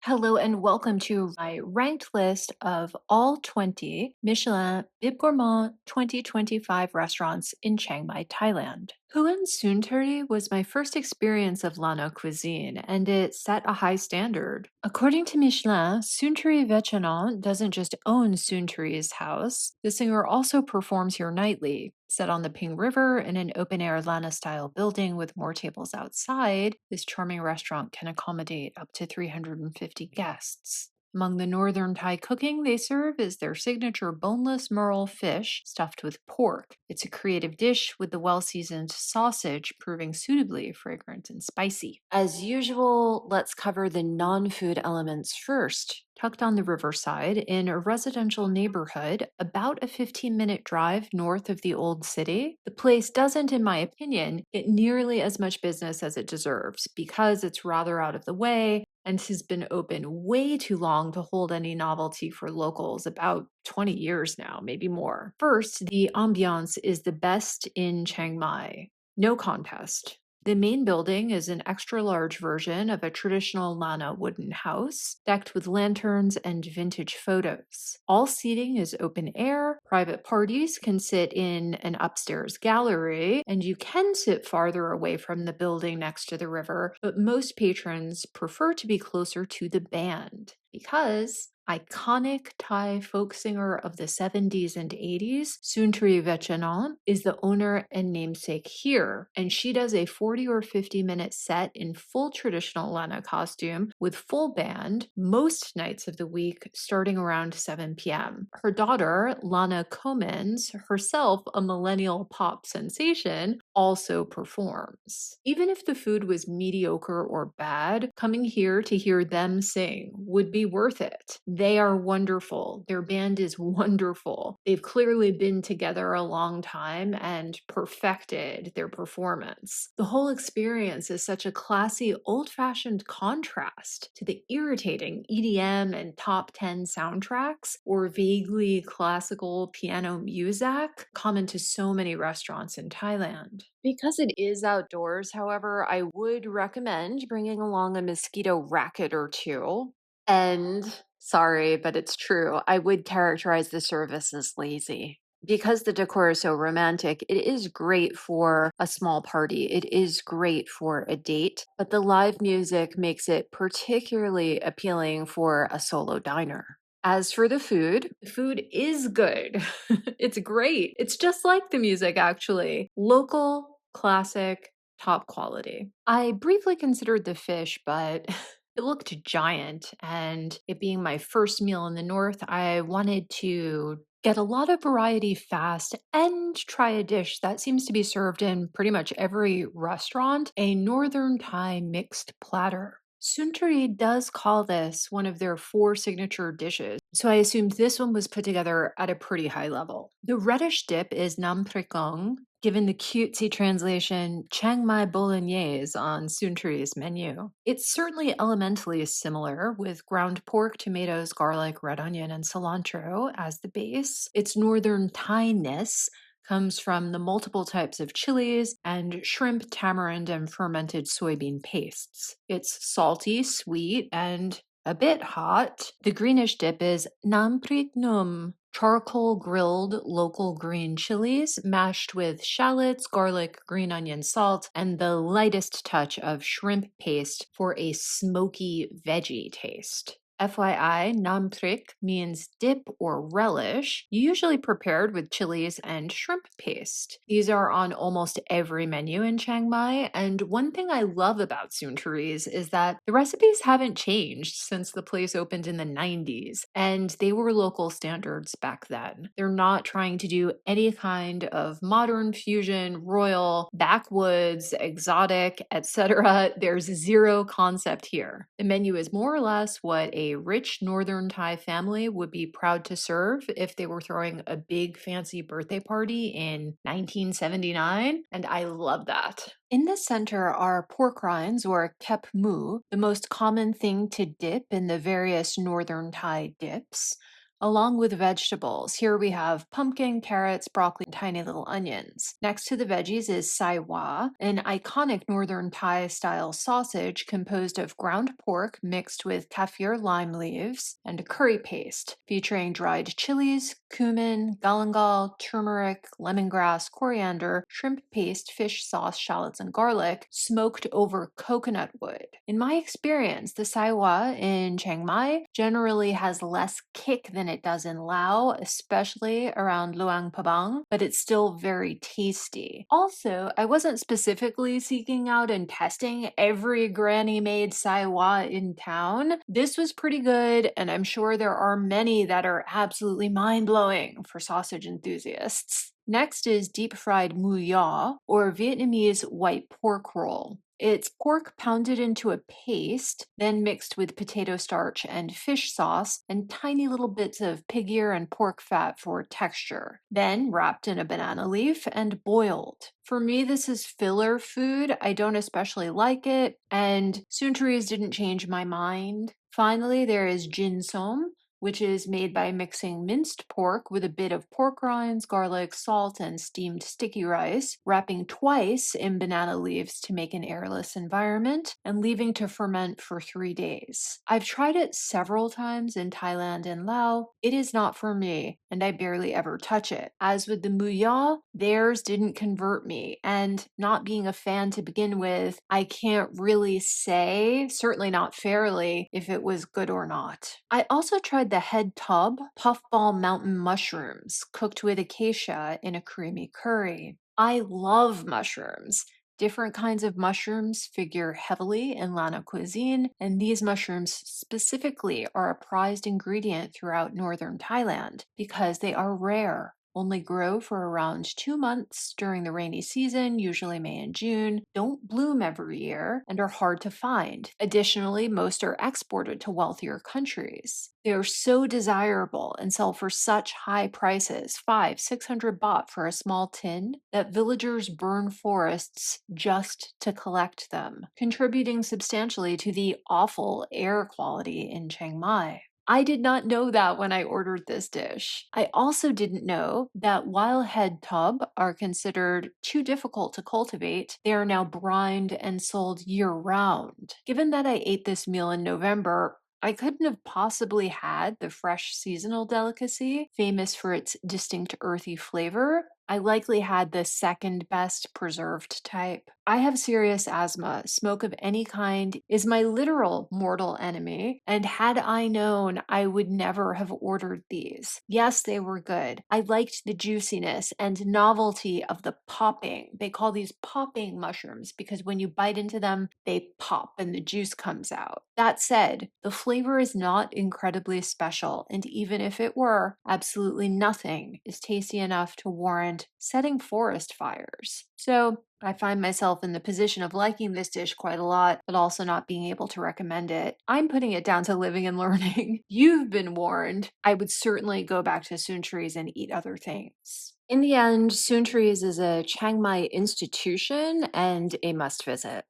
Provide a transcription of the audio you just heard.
Hello and welcome to my ranked list of all 20 Michelin Bib Gourmand 2025 restaurants in Chiang Mai, Thailand. Huan Soontaree was my first experience of Lana cuisine, and it set a high standard. According to Michelin, Soontaree Vechanon doesn't just own Soontaree's house, the singer also performs here nightly. Set on the Ping River in an open air Lana style building with more tables outside, this charming restaurant can accommodate up to 350 guests. Among the northern Thai cooking they serve is their signature boneless merle fish stuffed with pork. It's a creative dish with the well seasoned sausage proving suitably fragrant and spicy. As usual, let's cover the non food elements first. Tucked on the riverside in a residential neighborhood about a 15-minute drive north of the old city, the place doesn't, in my opinion, get nearly as much business as it deserves because it's rather out of the way and has been open way too long to hold any novelty for locals, about 20 years now, maybe more. First, the ambiance is the best in Chiang Mai. No contest. The main building is an extra large version of a traditional Lana wooden house, decked with lanterns and vintage photos. All seating is open air. Private parties can sit in an upstairs gallery, and you can sit farther away from the building next to the river, but most patrons prefer to be closer to the band because iconic Thai folk singer of the 70s and 80s, Soontaree Vechanon, is the owner and namesake here, and she does a 40 or 50-minute set in full traditional Lana costume with full band most nights of the week starting around 7 p.m. Her daughter, Lana Comens, herself a millennial pop sensation, also performs. Even if the food was mediocre or bad, coming here to hear them sing would be worth it. They are wonderful. Their band is wonderful. They've clearly been together a long time and perfected their performance. The whole experience is such a classy, old-fashioned contrast to the irritating EDM and top 10 soundtracks or vaguely classical piano music common to so many restaurants in Thailand. Because it is outdoors, however, I would recommend bringing along a mosquito racket or two. And sorry, but it's true. I would characterize the service as lazy. Because the decor is so romantic, it is great for a small party. It is great for a date, but the live music makes it particularly appealing for a solo diner. As for the food is good. It's great. It's just like the music, actually. Local, classic, top quality. I briefly considered the fish, but it looked giant, and it being my first meal in the north, I wanted to get a lot of variety fast and try a dish that seems to be served in pretty much every restaurant, a northern Thai mixed platter. Suntory does call this one of their four signature dishes, so I assumed this one was put together at a pretty high level. The reddish dip is nam prekong, given the cutesy translation Chiang Mai Bolognese on Soontaree's menu. It's certainly elementally similar, with ground pork, tomatoes, garlic, red onion, and cilantro as the base. Its northern Thai-ness comes from the multiple types of chilies and shrimp, tamarind, and fermented soybean pastes. It's salty, sweet, and a bit hot. The greenish dip is nam prik num, charcoal grilled local green chilies mashed with shallots, garlic, green onion, salt, and the lightest touch of shrimp paste for a smoky veggie taste. FYI, nam prik means dip or relish, usually prepared with chilies and shrimp paste. These are on almost every menu in Chiang Mai, and one thing I love about Soontaree's is that the recipes haven't changed since the place opened in the 90s, and they were local standards back then. They're not trying to do any kind of modern fusion, royal, backwoods, exotic, etc. There's zero concept here. The menu is more or less what a rich northern Thai family would be proud to serve if they were throwing a big fancy birthday party in 1979, and I love that. In the center are pork rinds or kep mu, the most common thing to dip in the various northern Thai dips. along with vegetables. Here we have pumpkin, carrots, broccoli, and tiny little onions. Next to the veggies is sai wa, an iconic northern Thai style sausage composed of ground pork mixed with kaffir lime leaves and a curry paste featuring dried chilies, cumin, galangal, turmeric, lemongrass, coriander, shrimp paste, fish sauce, shallots, and garlic, smoked over coconut wood. In my experience, the sai wa in Chiang Mai generally has less kick than it does in Lao, especially around Luang Prabang, but it's still very tasty. Also, I wasn't specifically seeking out and testing every granny-made sai wa in town. This was pretty good, and I'm sure there are many that are absolutely mind-blowing for sausage enthusiasts. Next is deep-fried mu ya, or Vietnamese white pork roll. It's pork pounded into a paste, then mixed with potato starch and fish sauce, and tiny little bits of pig ear and pork fat for texture. Then wrapped in a banana leaf and boiled. For me, this is filler food. I don't especially like it, and Soontarees didn't change my mind. Finally, there is jin som, which is made by mixing minced pork with a bit of pork rinds, garlic, salt, and steamed sticky rice, wrapping twice in banana leaves to make an airless environment, and leaving to ferment for 3 days. I've tried it several times in Thailand and Laos. It is not for me, and I barely ever touch it. As with the mu ya, theirs didn't convert me, and not being a fan to begin with, I can't really say, certainly not fairly, if it was good or not. I also tried the head tub puffball mountain mushrooms cooked with acacia in a creamy curry. I love mushrooms. Different kinds of mushrooms figure heavily in Lana cuisine, and these mushrooms specifically are a prized ingredient throughout northern Thailand because they are rare. Only grow for around 2 months during the rainy season, usually May and June, don't bloom every year, and are hard to find. Additionally, most are exported to wealthier countries. They are so desirable and sell for such high prices, 500-600 baht for a small tin, that villagers burn forests just to collect them, contributing substantially to the awful air quality in Chiang Mai. I did not know that when I ordered this dish. I also didn't know that while head tub are considered too difficult to cultivate, they are now brined and sold year-round. Given that I ate this meal in November, I couldn't have possibly had the fresh seasonal delicacy, famous for its distinct earthy flavor. I likely had the second best preserved type. I have serious asthma. Smoke of any kind is my literal mortal enemy, and had I known, I would never have ordered these. Yes, they were good. I liked the juiciness and novelty of the popping. They call these popping mushrooms because when you bite into them, they pop and the juice comes out. That said, the flavor is not incredibly special, and even if it were, absolutely nothing is tasty enough to warrant setting forest fires. So I find myself in the position of liking this dish quite a lot, but also not being able to recommend it. I'm putting it down to living and learning. You've been warned. I would certainly go back to Soontarees and eat other things. In the end, Soontarees is a Chiang Mai institution and a must visit.